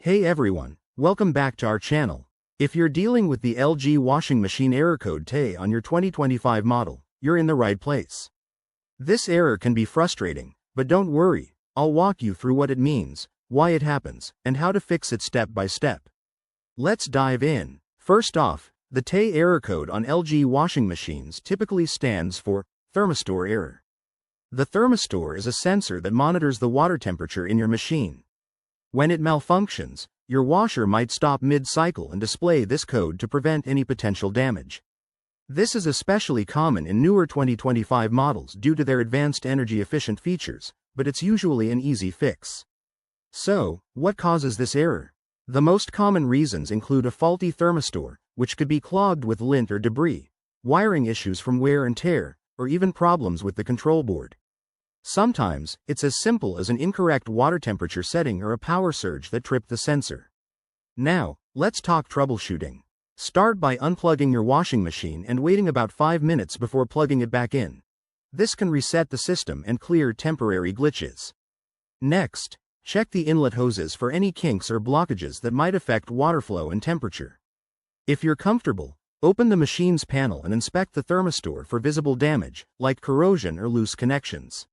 Hey everyone, welcome back to our channel. If you're dealing with the LG washing machine error code TE on your 2025 model, you're in the right place. This error can be frustrating, but don't worry, I'll walk you through what it means, why it happens, and how to fix it step by step. Let's dive in. First off, the TE error code on LG washing machines typically stands for thermistor error. The thermistor is a sensor that monitors the water temperature in your machine. When it malfunctions, your washer might stop mid-cycle and display this code to prevent any potential damage. This is especially common in newer 2025 models due to their advanced energy-efficient features, but it's usually an easy fix. So, what causes this error? The most common reasons include a faulty thermistor, which could be clogged with lint or debris, wiring issues from wear and tear, or even problems with the control board. Sometimes, it's as simple as an incorrect water temperature setting or a power surge that tripped the sensor. Now, let's talk troubleshooting. Start by unplugging your washing machine and waiting about 5 minutes before plugging it back in. This can reset the system and clear temporary glitches. Next, check the inlet hoses for any kinks or blockages that might affect water flow and temperature. If you're comfortable, open the machine's panel and inspect the thermistor for visible damage, like corrosion or loose connections.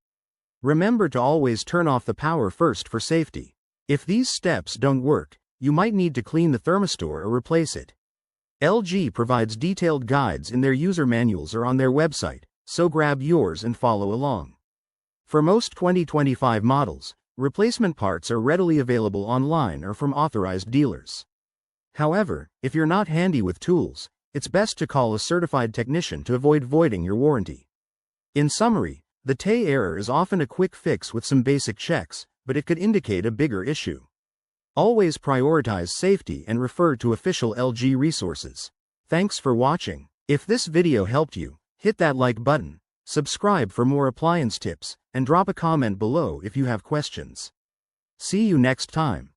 Remember to always turn off the power first for safety. If these steps don't work, you might need to clean the thermistor or replace it. LG provides detailed guides in their user manuals or on their website, so grab yours and follow along. For most 2025 models, replacement parts are readily available online or from authorized dealers. However, if you're not handy with tools, it's best to call a certified technician to avoid voiding your warranty. In summary, the TE error is often a quick fix with some basic checks, but it could indicate a bigger issue. Always prioritize safety and refer to official LG resources. Thanks for watching. If this video helped you, hit that like button, subscribe for more appliance tips, and drop a comment below if you have questions. See you next time.